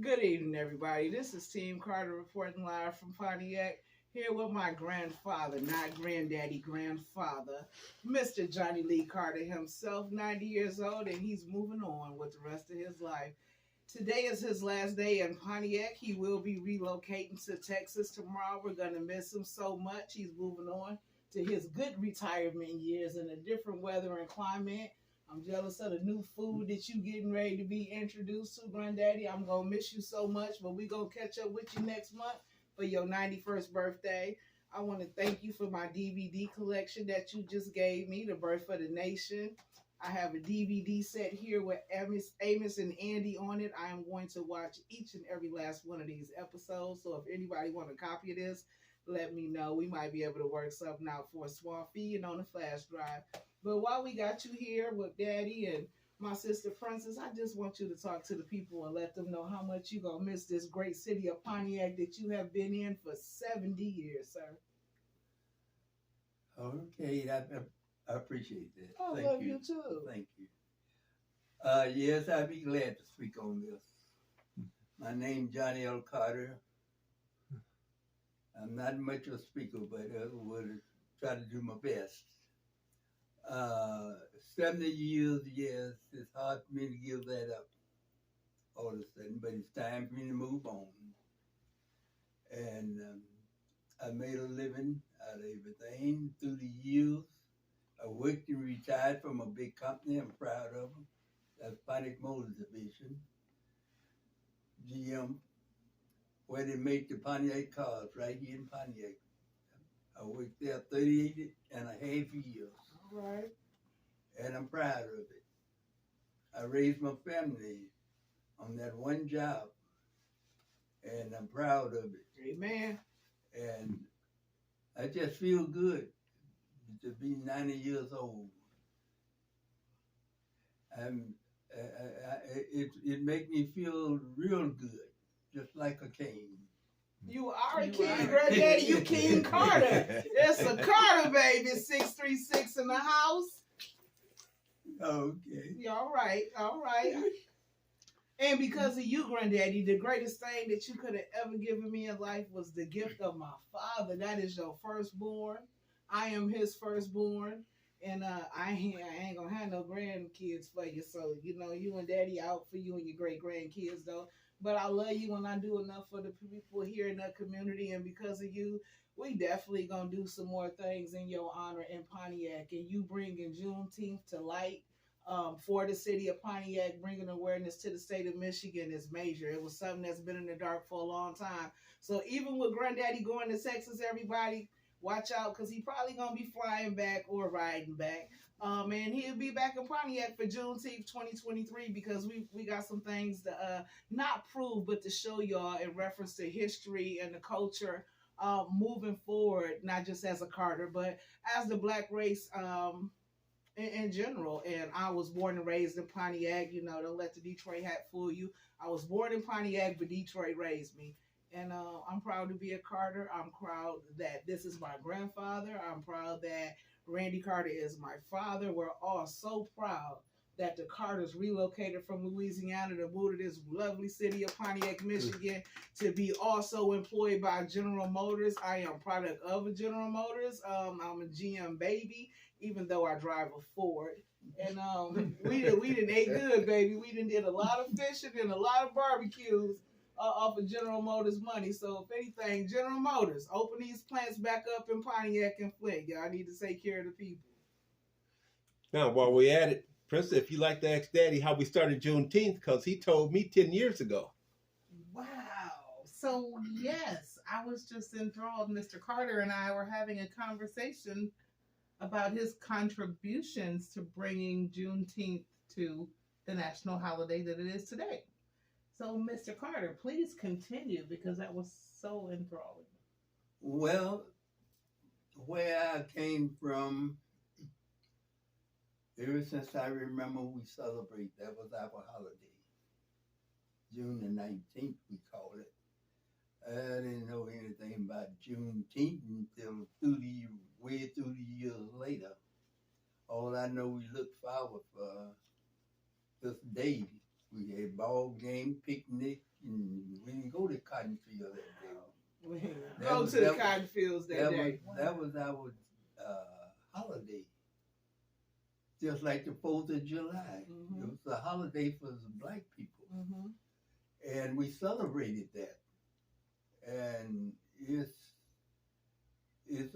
Good evening, everybody. This is Team Carter reporting live from Pontiac, here with my grandfather, not granddaddy, grandfather, Mr. Johnnie Lee Carter himself, 90 years old, and he's moving on with the rest of his life. Today is his last day in Pontiac. He will be relocating to Texas tomorrow. We're going to miss him so much. He's moving on to his good retirement years in a different weather and climate. I'm jealous of the new food that you getting ready to be introduced to, Granddaddy. I'm gonna miss you so much, but we gonna catch up with you next month for your 91st birthday. I want to thank you for my DVD collection that you just gave me, The Birth of the Nation. I have a DVD set here with Amos and Andy on it. I am going to watch each and every last one of these episodes. So if anybody want a copy of this, let me know. We might be able to work something out for a small fee and on a flash drive. But while we got you here with Daddy and my sister Princess, I just want you to talk to the people and let them know how much you're going to miss this great city of Pontiac that you have been in for 70 years, sir. Okay, I appreciate that. I Thank love you. you too. Thank you. Yes, I'd be glad to speak on this. My name Johnnie L. Carter. I'm not much of a speaker, but I will try to do my best. 70 years, yes, it's hard for me to give that up all of a sudden, but it's time for me to move on. And I made a living out of everything through the years. I worked and retired from a big company. I'm proud of them. That's Pontiac Motors Division, GM, where they make the Pontiac cars right here in Pontiac. I worked there 38 and a half years. All right. And I'm proud of it. I raised my family on that one job, and I'm proud of it. Amen. And I just feel good to be 90 years old. It makes me feel real good, just like a king. You are a king, Granddaddy. You King Carter. It's a Carter, baby. 636 in the house. Okay. Yeah, all right, all right. And because of you, Granddaddy, the greatest thing that you could have ever given me in life was the gift of my father. That is your firstborn. I am his firstborn. And I ain't gonna have no grandkids for you. So, you and Daddy out for you and your great grandkids, though. But I love you and I do enough for the people here in the community. And because of you, we definitely gonna do some more things in your honor in Pontiac. And you bringing Juneteenth to light for the city of Pontiac, bringing awareness to the state of Michigan is major. It was something that's been in the dark for a long time. So even with Granddaddy going to Texas, everybody watch out because he probably gonna be flying back or riding back. And he'll be back in Pontiac for Juneteenth 2023 because we got some things to not prove but to show y'all in reference to history and the culture moving forward, not just as a Carter, but as the black race in general. And I was born and raised in Pontiac. Don't let the Detroit hat fool you. I was born in Pontiac, but Detroit raised me. And I'm proud to be a Carter. I'm proud that this is my grandfather. I'm proud that Randy Carter is my father. We're all so proud that the Carters relocated from Louisiana to move to this lovely city of Pontiac, Michigan, to be also employed by General Motors. I am product of a General Motors. I'm a GM baby, even though I drive a Ford. And we done ate good, baby. We done did a lot of fishing and a lot of barbecues off of General Motors money. So if anything, General Motors, open these plants back up in Pontiac and Flint. Y'all need to take care of the people. Now, while we're at it, Princess, if you like to ask Daddy how we started Juneteenth, because he told me 10 years ago. Wow. So, yes, I was just enthralled. Mr. Carter and I were having a conversation about his contributions to bringing Juneteenth to the national holiday that it is today. So, Mr. Carter, please continue because that was so enthralling. Well, where I came from, ever since I remember we celebrate, that was our holiday. June the 19th, we call it. I didn't know anything about Juneteenth until way through the years later. All I know, we looked forward for this day. We had ball game, picnic, and cotton field that day. Go to the cotton fields that day. That was our holiday. Just like the 4th of July. Mhm. It was a holiday for the black people. Mm-hmm. And we celebrated that. And it's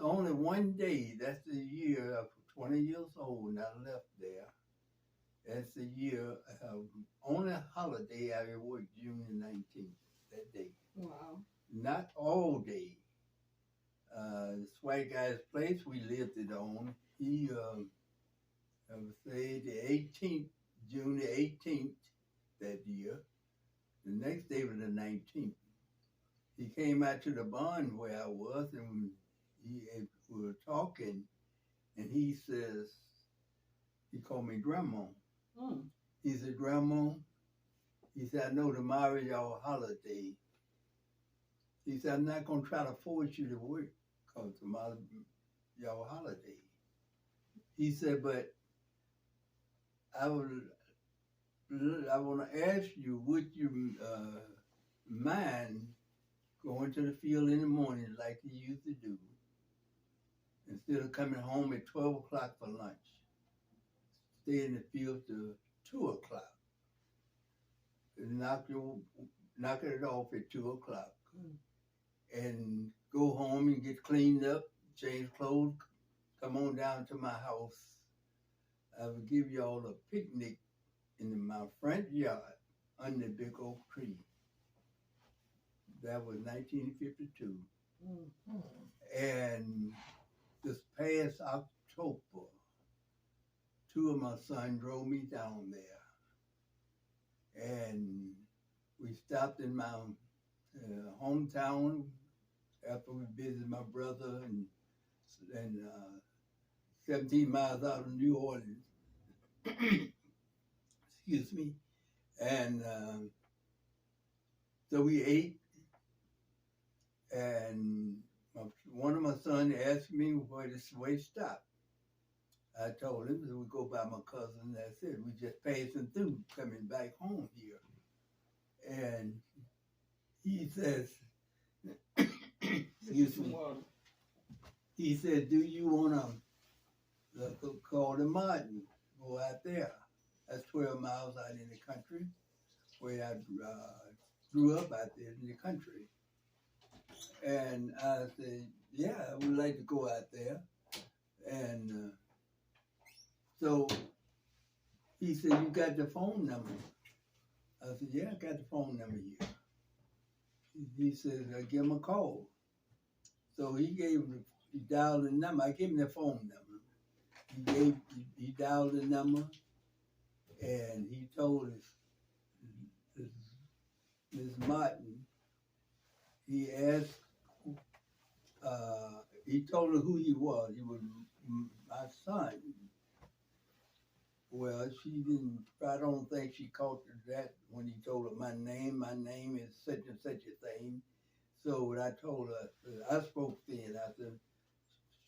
only one day, that's the year of 20 years old, and I left there. That's the year, only holiday I ever worked, June the 19th, that day. Wow. Not all day. This white guy's place we lived it on, he, I would say the 18th, June the 18th that year. The next day was the 19th. He came out to the barn where I was, and we were talking, and he says, he called me Grandma. Mm. He said, Grandma, he said, I know tomorrow is your holiday. He said, I'm not going to try to force you to work because tomorrow is your holiday. He said, but I want to ask you, would you mind going to the field in the morning like you used to do, instead of coming home at 12 o'clock for lunch? Stay in the field till 2 o'clock. And knock it off at 2 o'clock. And go home and get cleaned up, change clothes, come on down to my house. I will give you all a picnic in my front yard under the big oak tree. That was 1952. Mm-hmm. And this past October, 2 of my sons drove me down there. And we stopped in my hometown after we visited my brother and 17 miles out of New Orleans. Excuse me. And so we ate, and one of my sons asked me where this way stopped. I told him that we go by my cousin. That's it. We just passing through, coming back home here. And he says, excuse me. He said, do you want to call the Martin, go out there? That's 12 miles out in the country, where I grew up out there in the country. And I said, yeah, I would like to go out there. And so he said, you got the phone number? I said, yeah, I got the phone number here. He said, give him a call. So he dialed the number. I gave him the phone number. He dialed the number, and he told Ms. Martin, he asked, he told her who he was. He was my son. Well, she didn't, I don't think she caught that when he told her my name is such and such a thing. So when I told her, I spoke then, I said,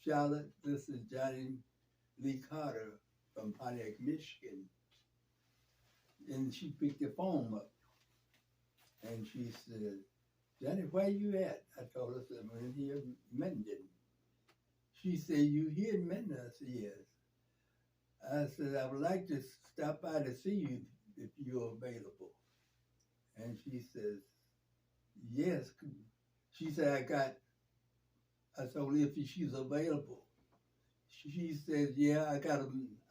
Charlotte, this is Johnnie Lee Carter from Pontiac, Michigan. And she picked the phone up. And she said, Johnny, where you at? I told her, I said, I'm in here in Menden. She said, you here in Menden? I said, yes. I said, I would like to stop by to see you if you're available. And she says, yes. She said, I told her if she's available. She says, yeah, I got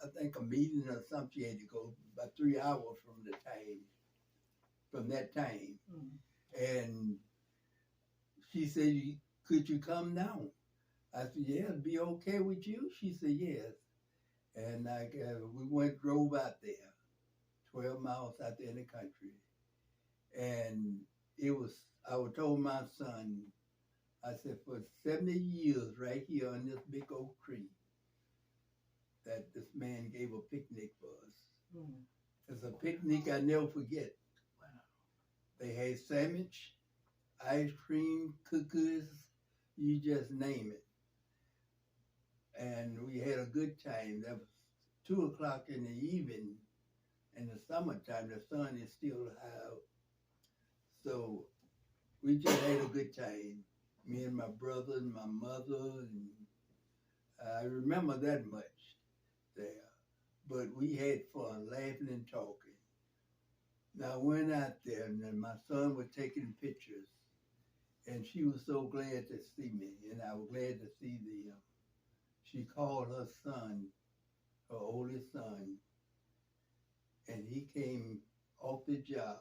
I think a meeting or something. She had to go about 3 hours from that time. Mm-hmm. And she said, could you come now? I said, yeah, it'd be okay with you? She said, yes. And we drove out there, 12 miles out there in the country. And I told my son, I said, for 70 years right here on this big oak tree, that this man gave a picnic for us. Mm. It's a picnic I never forget. Wow. They had sandwich, ice cream, cookies, you just name it. And we had a good time. That was 2 o'clock in the evening. In the summertime, the sun is still out. So we just had a good time. Me and my brother and my mother, and I remember that much there. But we had fun, laughing and talking. Now I went out there, and then my son was taking pictures, and she was so glad to see me, and I was glad to see them. She called her son, her oldest son, and he came off the job,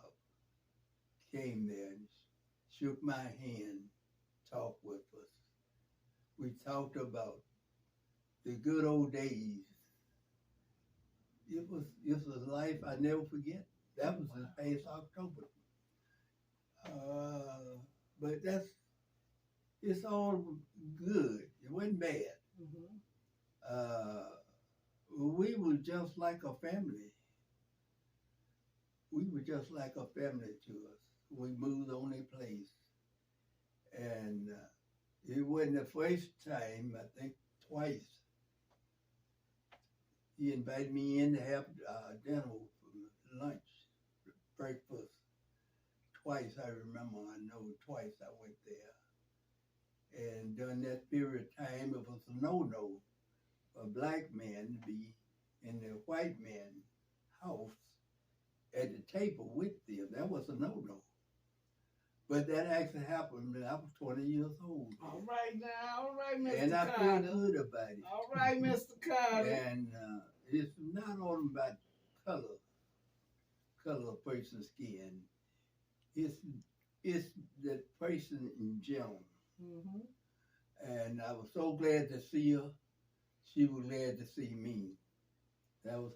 came there and shook my hand, talked with us. We talked about the good old days. It was life I never forget. That was this past October. But it's all good. It wasn't bad. We were just like a family. We were just like a family to us. We moved on a place. And it wasn't the first time, I think twice. He invited me in to have dinner for lunch, breakfast. Twice, I remember, I know twice I went there. And during that period of time, it was a no-no for a black man to be in the white man's house at the table with them. That was a no-no. But that actually happened when I was 20 years old. All right now, all right, Mr. And I Carter. feel good about it. All right, Mr. Carter. And it's not all about color of person's skin. It's the person in general. And I was so glad to see her. She was glad to see me. That was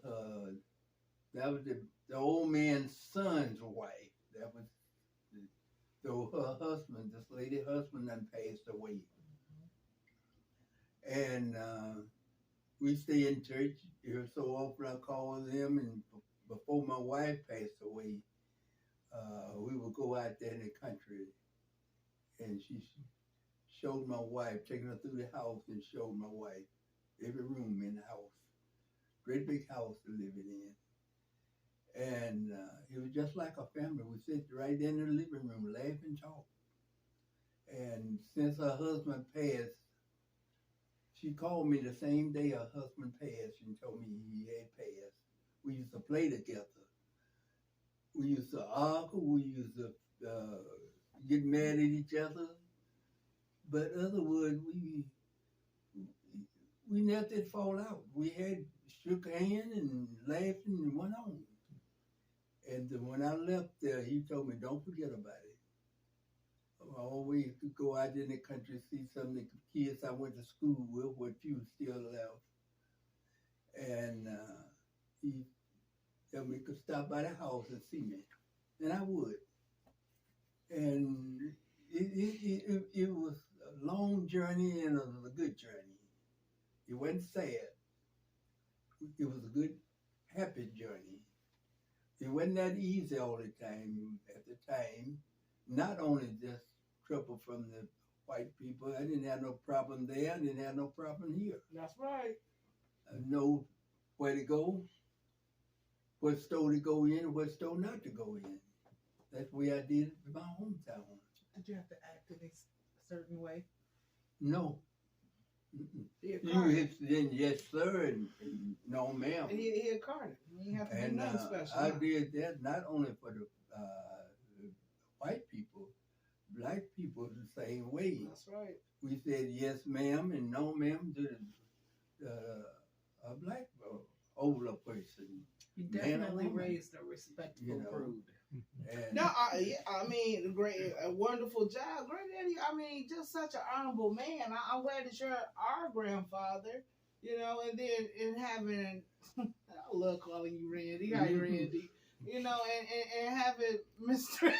the old man's son's wife. That was so her husband, this lady husband, done passed away. And we stay in church here so often. I call them, and before my wife passed away, we would go out there in the country, and she showed my wife, taking her through the house, and showed my wife every room in the house. Great big house to live in. And it was just like a family. We sit right in the living room, laugh and talk. And since her husband passed, she called me the same day her husband passed and told me he had passed. We used to play together. We used to argue. We used to get mad at each other. But otherwise, we never did fall out. We had shook hands and laughed and went on. And when I left there, he told me, don't forget about it. I always could go out in the country, see some of the kids I went to school with, what few still left. And he told me he could stop by the house and see me. And I would. And it was a long journey and it was a good journey. It wasn't sad. It was a good, happy journey. It wasn't that easy all the time at the time. Not only just trouble from the white people. I didn't have no problem there. I didn't have no problem here. That's right. I know where to go, what store to go in, what store not to go in. That's the way I did it in my hometown. Did you have to act in a certain way? No. He a You Carter. hit then yes sir and no ma'am. He a Carter. You ain't have to do And nothing special. I did that not only for the white people, black people the same way. That's right. We said yes ma'am and no ma'am to a black older person. You Man or definitely woman. raised a respectful You know. brood. And No, I mean, a wonderful job, granddaddy. I mean, just such an honorable man. I'm glad that you're our grandfather, you know, and then in having, I love calling you Randy. Hi, Randy. You know, and having Mr.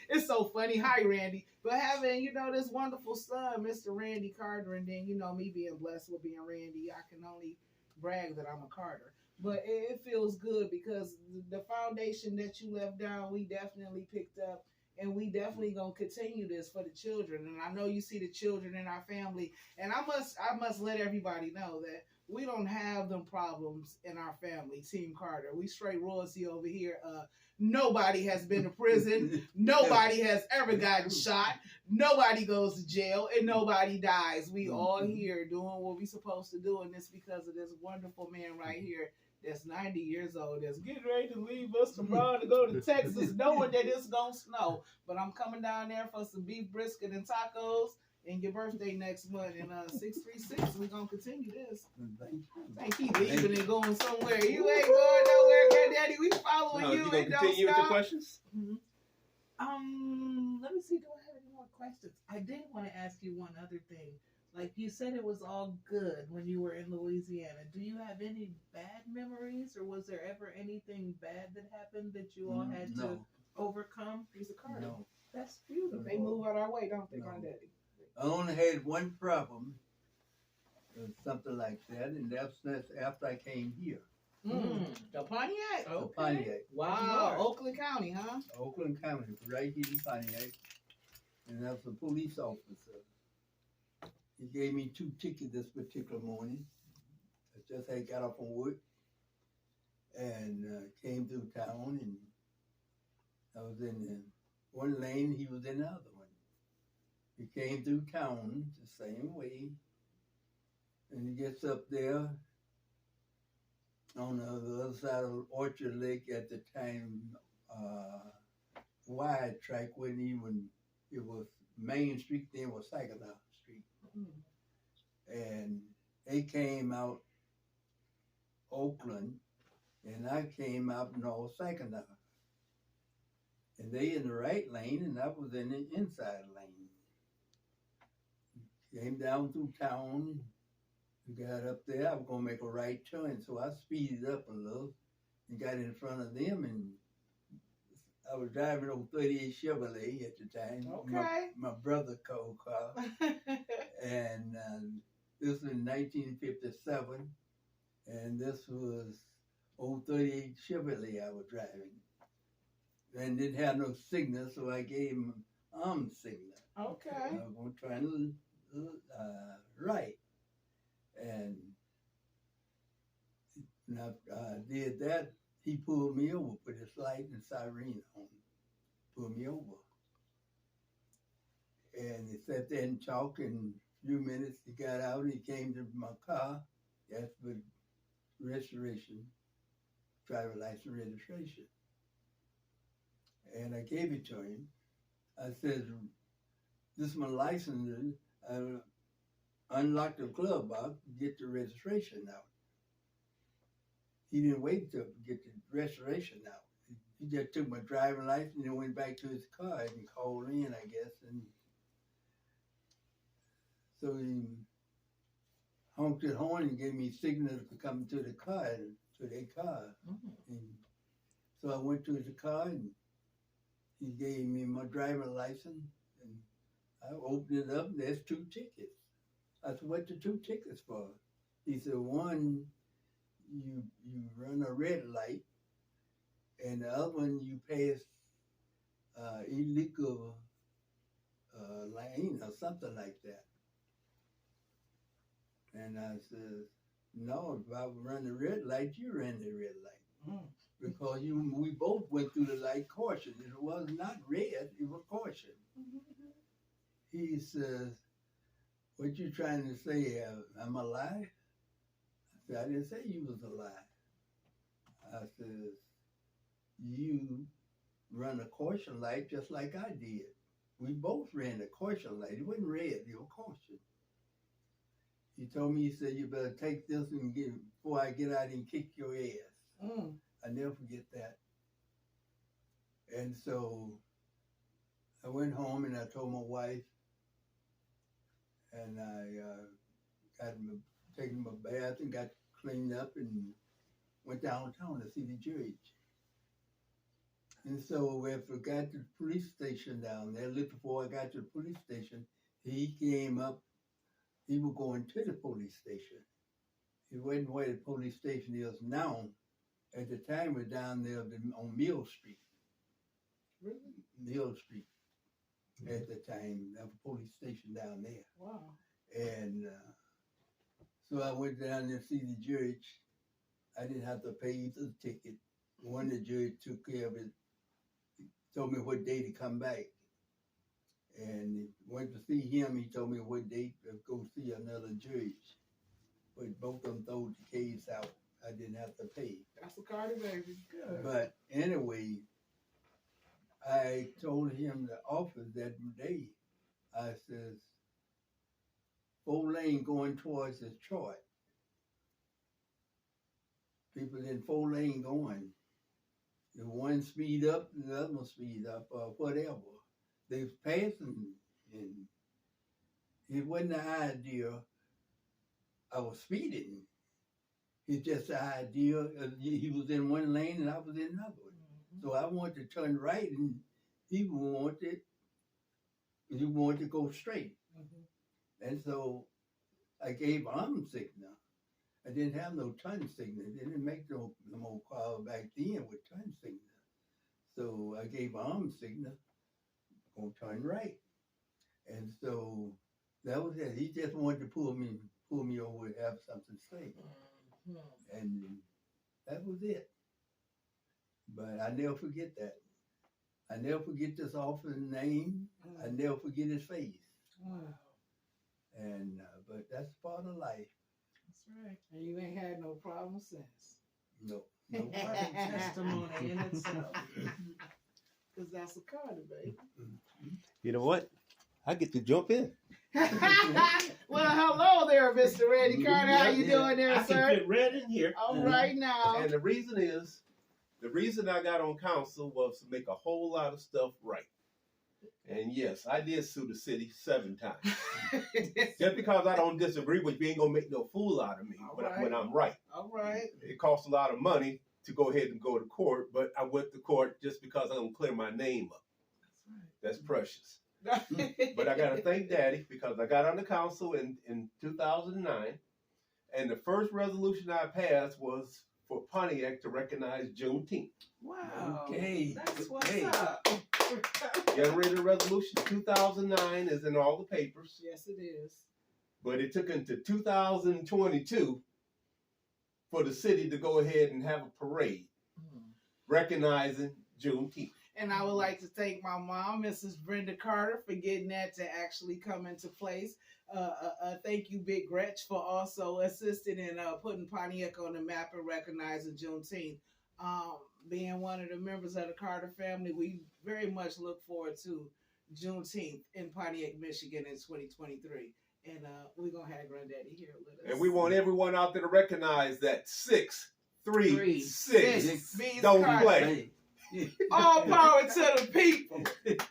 It's so funny. Hi, Randy. But having, you know, this wonderful son, Mr. Randy Carter, and then, you know, me being blessed with being Randy, I can only brag that I'm a Carter. But it feels good because the foundation that you left down, we definitely picked up, and we definitely gonna continue this for the children. And I know you see the children in our family, and I must let everybody know that we don't have them problems in our family, Team Carter. We straight royalty over here. Nobody has been to prison. Nobody has ever gotten shot. Nobody goes to jail, and nobody dies. We all here doing what we supposed to do, and it's because of this wonderful man right here that's 90 years old, that's getting ready to leave us tomorrow to go to Texas, knowing that it's gonna snow. But I'm coming down there for some beef brisket and tacos. And your birthday next month in 636. We're gonna continue this. Think he leaving and going somewhere. You ain't going nowhere, Granddaddy. We following you. You gonna and don't continue with stop. the questions? Let me see. Do I have any more questions? I did want to ask you one other thing. Like you said, it was all good when you were in Louisiana. Do you have any bad memories, or was there ever anything bad that happened that you all had to overcome? He's a Carter. No. That's beautiful. They move out our way, don't they, No. Granddaddy? I only had one problem, something like that, and that's after I came here The Pontiac. to Pontiac, Wow, Oakland County, huh? Oakland County, right here in Pontiac, and I was a police officer. He gave me 2 tickets this particular morning. I just had got off from work and came through town, and I was in one lane, he was in the other one. He came through town the same way, and he gets up there on the other side of Orchard Lake at the time, wide track wasn't even, it was Main Street, then was Saginaw Street. And they came out Oakland, and I came out North Saginaw. And they in the right lane, and I was in the inside lane. Came down through town, we got up there, I was gonna make a right turn, so I speeded up a little and got in front of them, and I was driving an old 38 Chevrolet at the time. Okay. My brother called car. And this was in 1957, and this was old 38 Chevrolet I was driving. And didn't have no signal, so I gave him signal. Okay. I was going to try and right. And when I did that, he pulled me over, put his light and siren on, pulled me over. And he sat there and talked, and a few minutes he got out and he came to my car, asked for registration, driver license registration. And I gave it to him. I said, this is my license. I unlocked the glove box, get the registration out. He didn't wait to get the registration out. He just took my driving license and went back to his car and called in, I guess. And so he honked his horn and gave me signal to come to the car, to their car. And so I went to his car and he gave me my driving license, and I opened it up, and there's 2 tickets. I said, what the 2 tickets for? He said, one, you run a red light, and the other one, you pass illegal lane or something like that. And I said, no, if I run the red light, you ran the red light. Because we both went through the light caution. It was not red, it was caution. He says, what you trying to say, I'm a lie? I said, I didn't say you was a lie. I said, you run a caution light just like I did. We both ran the caution light. It wasn't red, it was caution. He told me, he said, you better take this and get before I get out and kick your ass. I never forget that. And so I went home and I told my wife, and I got taken my bath and got cleaned up and went downtown to see the judge. And so after I got to the police station down there, a little before I got to the police station, he came up. He was going to the police station. He wasn't where the police station is now. At the time, we're down there on Mill Street. Really? Mill Street. At the time, there was a police station down there. Wow. And So I went down there to see the judge. I didn't have to pay for the ticket. One of the judge took care of it. He told me what day to come back. And went to see him. He told me what date to go see another judge. But both of them threw the case out. I didn't have to pay. That's a Carter baby. Good. But anyway, I told him the office that day. I says, 4-lane going towards Detroit. People in 4-lane going. The one speed up, the other one speed up, or whatever. They was passing, and it wasn't the idea I was speeding. It's just the idea he was in one lane and I was in another one. Mm-hmm. So I wanted to turn right, and he wanted to go straight. Mm-hmm. And so I gave arm signal. I didn't have no turn signal. They didn't make no more cars back then with turn signal. So I gave arm signal, gonna turn right. And so that was it. He just wanted to pull me over and have something to say. Mm-hmm. And that was it. But I never forget that. I never forget this officer's name. I never forget his face. Wow. And but that's part of life. That's right. And you ain't had no problem since. No. What a testimony in itself. Because that's a Carter, baby. You know what? I get to jump in. Well, hello there, Mr. Randy Carter. How you doing there, I sir? can fit right in here. All right now. And the reason I got on council was to make a whole lot of stuff right. And yes, I did sue the city 7 times. Just because I don't disagree with you ain't gonna make no fool out of me when I'm right. All right. It costs a lot of money to go ahead and go to court, but I went to court just because I'm gonna clear my name up. That's precious. But I gotta thank Daddy because I got on the council in 2009, and the first resolution I passed was for Pontiac to recognize Juneteenth. Wow. Okay. That's what's Hey. up. Generated resolution 2009 is in all the papers, Yes, it is. but it took until 2022 for the city to go ahead and have a parade recognizing Juneteenth. And I would like to thank my mom, Mrs. Brenda Carter, for getting that to actually come into place. Thank you, Big Gretch, for also assisting in putting Pontiac on the map and recognizing Juneteenth. Being one of the members of the Carter family, we very much look forward to Juneteenth in Pontiac, Michigan in 2023. And we're going to have Granddaddy here with us. And we want everyone out there to recognize that 6-3-6 means don't Carter. play. All power to the people.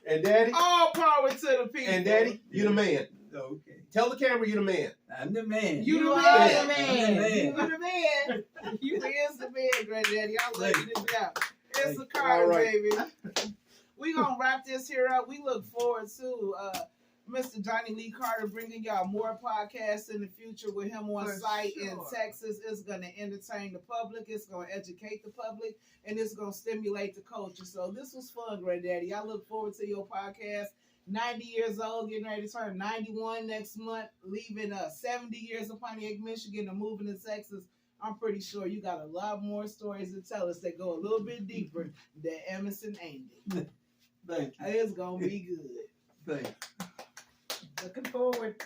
And Daddy, All power to the people. and Daddy, you the man. Okay. Tell the camera you the man. I'm the man. You the are man. the man. You the man. You is the man, Granddaddy. I'll let you down. It's the All Carter, right. baby. We're going to wrap this here up. We look forward to Mr. Johnnie Lee Carter bringing y'all more podcasts in the future with him on For site in sure. Texas. It's going to entertain the public. It's going to educate the public. And it's going to stimulate the culture. So this was fun, Granddaddy. I look forward to your podcast. 90 years old, getting ready to turn 91 next month, leaving 70 years of Pontiac, Michigan, and moving to Texas. I'm pretty sure you got a lot more stories to tell us that go a little bit deeper than Emerson Andy. Thank you. It's going to be good. Thank you. Looking forward.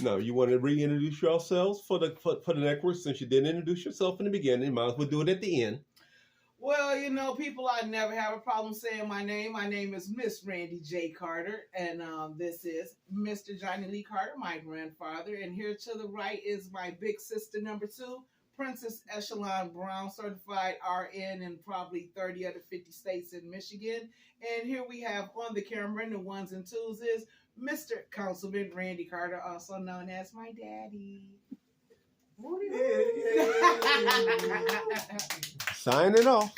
No, you want to reintroduce yourselves for the network since you didn't introduce yourself in the beginning. Might as well do it at the end. Well, you know, people, I never have a problem saying my name. My name is Miss Randy J. Carter, and this is Mr. Johnnie Lee Carter, my grandfather. And here to the right is my big sister, number 2, Princess Echelon Brown, certified RN in probably 30 other 50 states in Michigan. And here we have on the camera, and the ones and twos is Mr. Councilman Randy Carter, also known as my daddy. Signing off.